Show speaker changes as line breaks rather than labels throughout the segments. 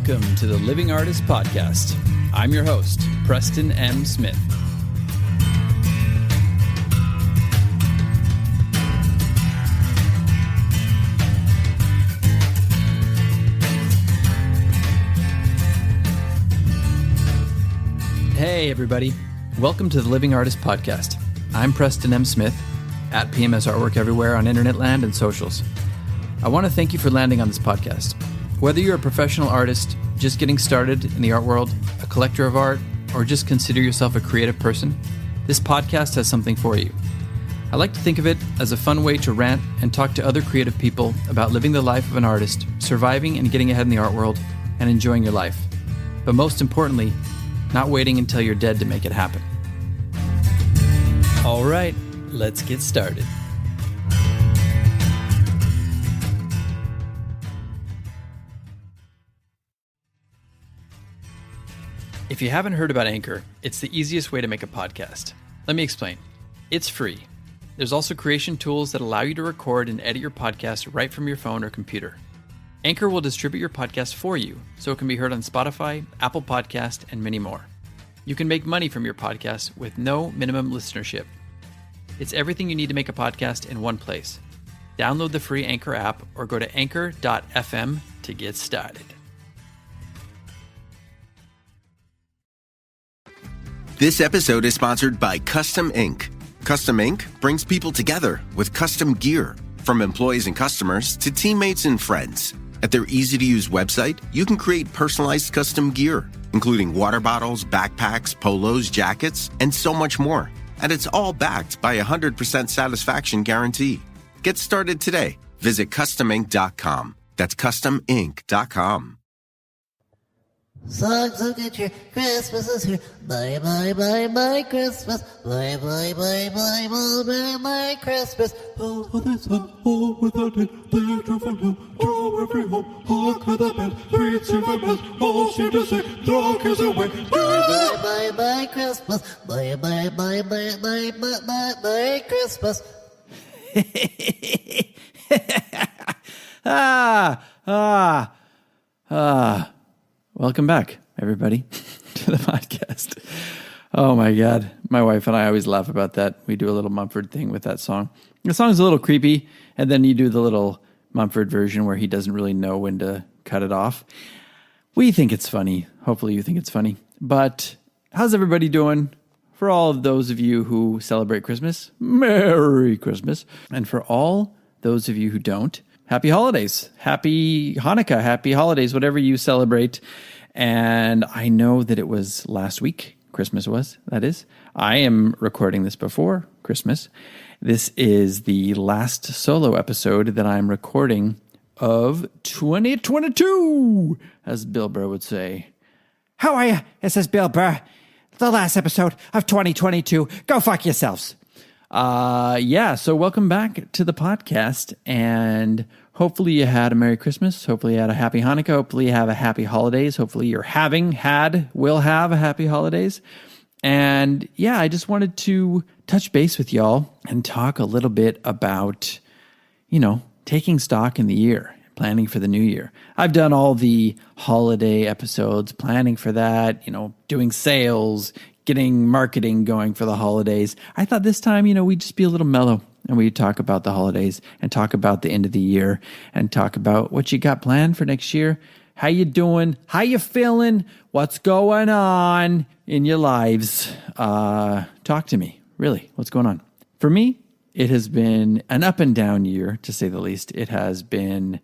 Welcome to the Living Artist Podcast. I'm your host, Preston M. Smith. Hey, everybody. Welcome to the Living Artist Podcast. I'm Preston M. Smith, at PMS Artwork everywhere on internet land and socials. I want to thank you for landing on this podcast. Whether you're a professional artist, just getting started in the art world, a collector of art, or just consider yourself a creative person, this podcast has something for you. I like to think of it as a fun way to rant and talk to other creative people about living the life of an artist, surviving and getting ahead in the art world, and enjoying your life. But most importantly, not waiting until you're dead to make it happen. All right, let's get started. If you haven't heard about Anchor, it's the easiest way to make a podcast. Let me explain. It's free. There's also creation tools that allow you to record and edit your podcast right from your phone or computer. Anchor will distribute your podcast for you, so it can be heard on Spotify, Apple Podcast, and many more. You can make money from your podcast with no minimum listenership. It's everything you need to make a podcast in one place. Download the free Anchor app or go to anchor.fm to get started.
This episode is sponsored by Custom Ink. Custom Ink brings people together with custom gear, from employees and customers to teammates and friends. At their easy-to-use website, you can create personalized custom gear, including water bottles, backpacks, polos, jackets, and so much more. And it's all backed by a 100% satisfaction guarantee. Get started today. Visit customink.com. That's customink.com.
Songs will get your Christmas is here. Bye, bye, bye, bye, Christmas. Bye, bye, bye, bye, bye, bye, bye, Christmas. Oh, this one, all without it. There to find home, to every home. Hark with a bell, sweet silver bells. All she to say, throw kiss away. Bye, bye, bye, bye, Christmas. Bye, bye, bye, bye, bye, bye, bye, bye, Christmas.
Welcome back, everybody, to the podcast. Oh my God. My wife and I always laugh about that. We do a little Mumford thing with that song. The song's a little creepy, and then you do the little Mumford version where he doesn't really know when to cut it off. We think it's funny. Hopefully you think it's funny. But how's everybody doing? For all of those of you who celebrate Christmas, Merry Christmas. And for all those of you who don't, Happy holidays, happy Hanukkah, happy holidays, whatever you celebrate. And I know that it was last week, Christmas was, that is. I am recording this before Christmas. This is the last solo episode that I'm recording of 2022, as Bill Burr would say.
How are you? This is Bill Burr. The last episode of 2022. Go fuck yourselves.
So welcome back to the podcast, and hopefully you had a Merry Christmas. Hopefully you had a Happy Hanukkah. Hopefully you have a Happy Holidays. Hopefully you're will have a Happy Holidays. And yeah, I just wanted to touch base with y'all and talk a little bit about, taking stock in the year, planning for the new year. I've done all the holiday episodes, planning for that, doing sales, getting marketing going for the holidays. I thought this time, we'd just be a little mellow and we'd talk about the holidays and talk about the end of the year and talk about what you got planned for next year. How you doing? How you feeling? What's going on in your lives? Talk to me. Really, what's going on? For me, it has been an up and down year, to say the least. It has been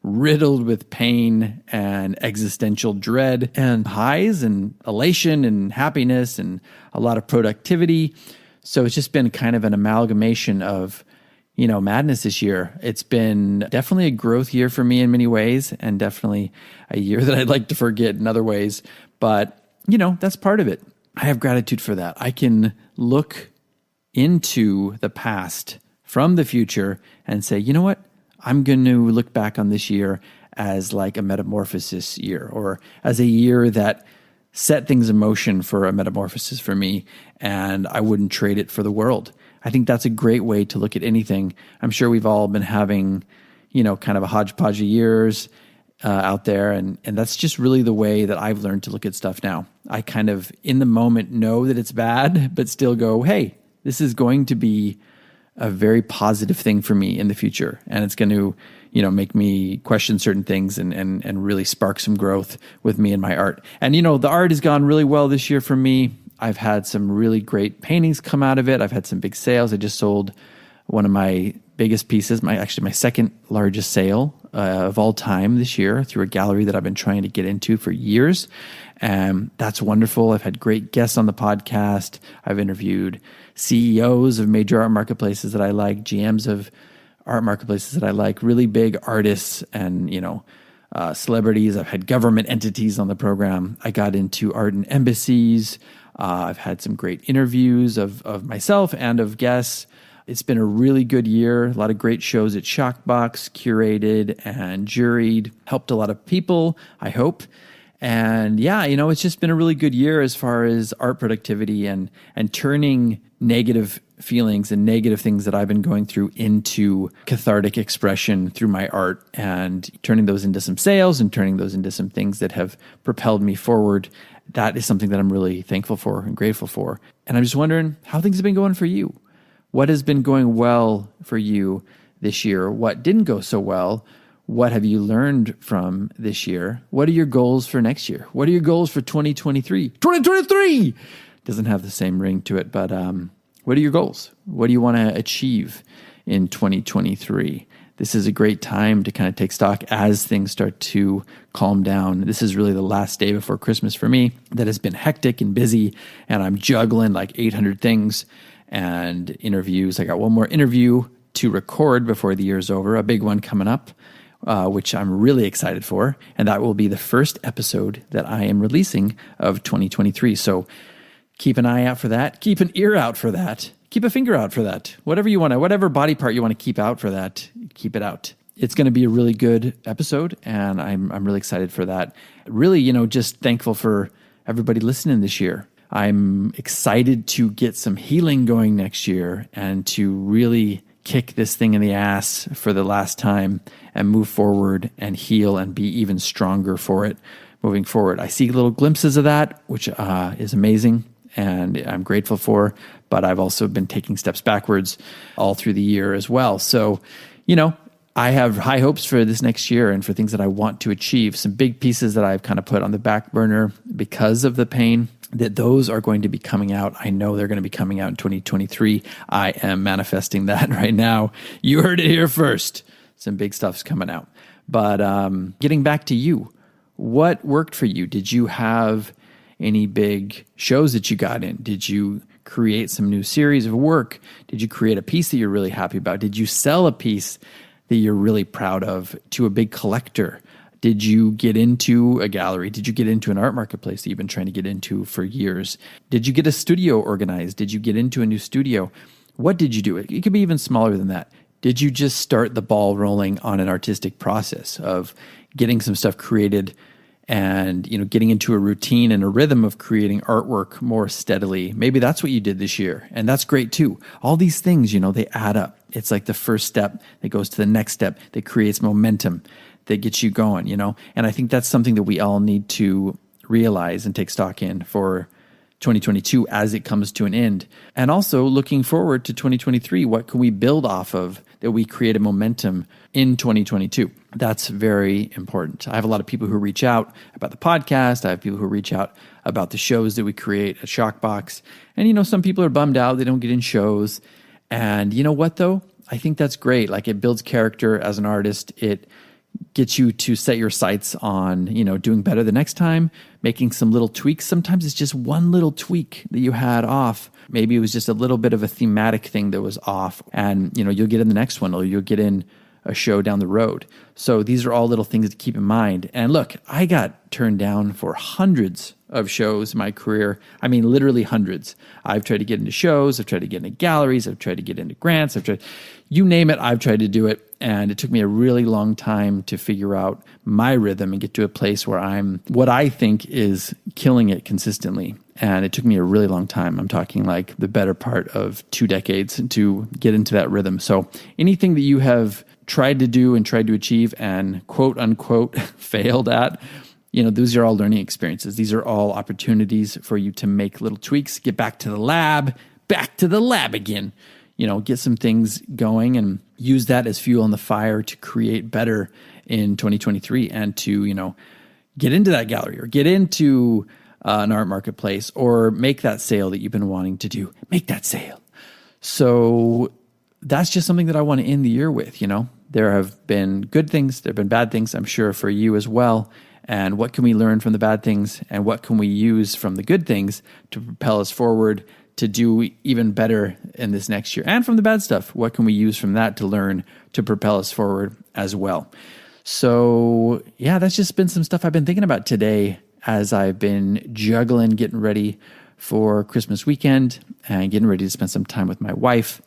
riddled with pain and existential dread and highs and elation and happiness and a lot of productivity. So it's just been kind of an amalgamation of, madness this year. It's been definitely a growth year for me in many ways, and definitely a year that I'd like to forget in other ways. But, that's part of it. I have gratitude for that. I can look into the past from the future and say, you know what? I'm going to look back on this year as like a metamorphosis year, or as a year that set things in motion for a metamorphosis for me, and I wouldn't trade it for the world. I think that's a great way to look at anything. I'm sure we've all been having, kind of a hodgepodge of years, out there. And that's just really the way that I've learned to look at stuff now. I kind of, in the moment, know that it's bad, but still go, hey, this is going to be a very positive thing for me in the future. And it's going to, make me question certain things and really spark some growth with me and my art. And, the art has gone really well this year for me. I've had some really great paintings come out of it. I've had some big sales. I just sold one of my biggest pieces, my second largest sale of all time this year through a gallery that I've been trying to get into for years. And that's wonderful. I've had great guests on the podcast. I've interviewed CEOs of major art marketplaces that I like, GMs of art marketplaces that I like, really big artists and, celebrities. I've had government entities on the program. I got into art and embassies. I've had some great interviews of myself and of guests. It's been a really good year. A lot of great shows at Shockbox, curated and juried, helped a lot of people, I hope. And yeah, it's just been a really good year as far as art productivity and turning negative feelings and negative things that I've been going through into cathartic expression through my art and turning those into some sales and turning those into some things that have propelled me forward. That is something that I'm really thankful for and grateful for. And I'm just wondering how things have been going for you. What has been going well for you this year? What didn't go so well? What have you learned from this year? What are your goals for next year? What are your goals for 2023? 2023 doesn't have the same ring to it, but what are your goals? What do you want to achieve in 2023? This is a great time to kind of take stock as things start to calm down. This is really the last day before Christmas for me that has been hectic and busy, and I'm juggling like 800 things and interviews. I got one more interview to record before the year's over, a big one coming up, which I'm really excited for. And that will be the first episode that I am releasing of 2023. So keep an eye out for that. Keep an ear out for that. Keep a finger out for that. Whatever you want to, whatever body part you want to keep out for that, keep it out. It's going to be a really good episode, and I'm really excited for that. Really, just thankful for everybody listening this year. I'm excited to get some healing going next year and to really kick this thing in the ass for the last time and move forward and heal and be even stronger for it moving forward. I see little glimpses of that, which is amazing and I'm grateful for, but I've also been taking steps backwards all through the year as well. So, I have high hopes for this next year and for things that I want to achieve. Some big pieces that I've kind of put on the back burner because of the pain, that those are going to be coming out. I know they're going to be coming out in 2023. I am manifesting that right now. You heard it here first. Some big stuff's coming out. But getting back to you, what worked for you? Did you have any big shows that you got in? Did you create some new series of work? Did you create a piece that you're really happy about? Did you sell a piece that you're really proud of to a big collector? Did you get into a gallery? Did you get into an art marketplace that you've been trying to get into for years? Did you get a studio organized? Did you get into a new studio? What did you do? It could be even smaller than that. Did you just start the ball rolling on an artistic process of getting some stuff created and, getting into a routine and a rhythm of creating artwork more steadily? Maybe that's what you did this year, and that's great too. All these things, they add up. It's like the first step that goes to the next step that creates momentum, that gets you going, And I think that's something that we all need to realize and take stock in for 2022 as it comes to an end. And also looking forward to 2023, what can we build off of that we create a momentum in 2022? That's very important. I have a lot of people who reach out about the podcast. I have people who reach out about the shows that we create at Shockbox. And, some people are bummed out. They don't get in shows. And you know what, though? I think that's great. Like, it builds character as an artist. It gets you to set your sights on, doing better the next time, making some little tweaks. Sometimes it's just one little tweak that you had off. Maybe it was just a little bit of a thematic thing that was off, and, you'll get in the next one, or you'll get in a show down the road. So these are all little things to keep in mind. And look, I got turned down for hundreds of shows in my career. I mean, literally hundreds. I've tried to get into shows. I've tried to get into galleries. I've tried to get into grants. You name it, I've tried to do it. And it took me a really long time to figure out my rhythm and get to a place where I'm what I think is killing it consistently. And it took me a really long time. I'm talking like the better part of 2 decades to get into that rhythm. So anything that you have tried to do and tried to achieve and quote unquote failed at, those are all learning experiences. These are all opportunities for you to make little tweaks, get back to the lab again, get some things going and use that as fuel in the fire to create better in 2023 and to, get into that gallery or get into an art marketplace or make that sale that you've been wanting to do. Make that sale. So that's just something that I want to end the year with. There have been good things, there have been bad things, I'm sure, for you as well. And what can we learn from the bad things and what can we use from the good things to propel us forward to do even better in this next year? And from the bad stuff, what can we use from that to learn to propel us forward as well? So yeah, that's just been some stuff I've been thinking about today as I've been juggling, getting ready for Christmas weekend and getting ready to spend some time with my wife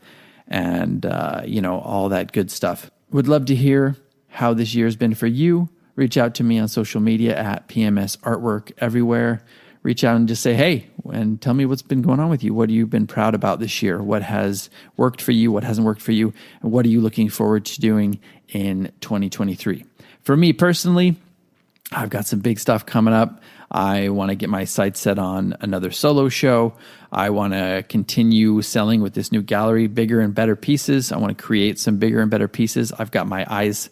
and, all that good stuff. Would love to hear how this year has been for you. Reach out to me on social media at PMS Artwork everywhere. Reach out and just say, hey, and tell me what's been going on with you. What have you been proud about this year? What has worked for you? What hasn't worked for you? And what are you looking forward to doing in 2023? For me personally, I've got some big stuff coming up. I want to get my sights set on another solo show. I want to continue selling with this new gallery, bigger and better pieces. I want to create some bigger and better pieces. I've got my eyes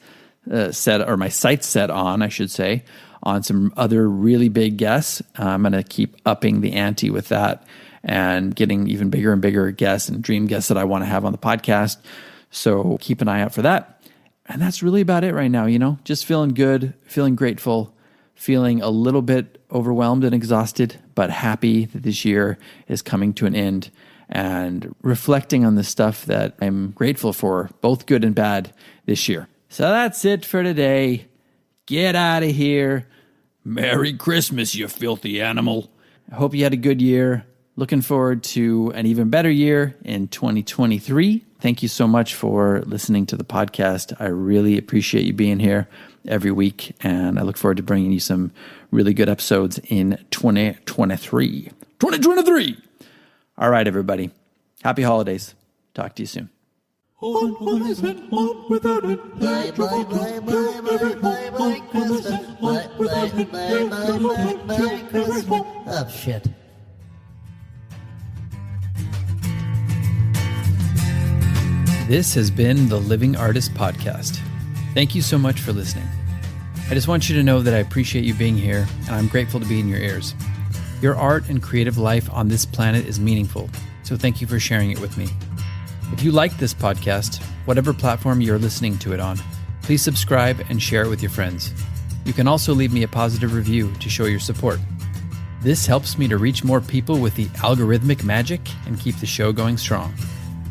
my sights set on, I should say, on some other really big guests. I'm going to keep upping the ante with that and getting even bigger and bigger guests and dream guests that I want to have on the podcast. So keep an eye out for that. And that's really about it right now, just feeling good, feeling grateful, feeling a little bit overwhelmed and exhausted, but happy that this year is coming to an end and reflecting on the stuff that I'm grateful for, both good and bad this year. So that's it for today. Get out of here. Merry Christmas, you filthy animal. I hope you had a good year. Looking forward to an even better year in 2023. Thank you so much for listening to the podcast. I really appreciate you being here every week, and I look forward to bringing you some really good episodes in 2023. 2023! All right, everybody. Happy holidays. Talk to you soon.
Holidays and on without it. Bye, bye, bye, bye, bye, bye, bye, Christmas. Bye, bye, bye, bye, bye, Christmas. Oh, shit.
This has been the Living Artist Podcast. Thank you so much for listening. I just want you to know that I appreciate you being here, and I'm grateful to be in your ears. Your art and creative life on this planet is meaningful, so thank you for sharing it with me. If you like this podcast, whatever platform you're listening to it on, please subscribe and share it with your friends. You can also leave me a positive review to show your support. This helps me to reach more people with the algorithmic magic and keep the show going strong.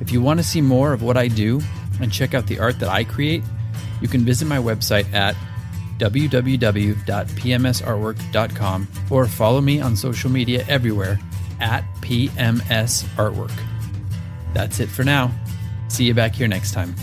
If you want to see more of what I do and check out the art that I create, you can visit my website at www.pmsartwork.com or follow me on social media everywhere at PMS Artwork. That's it for now. See you back here next time.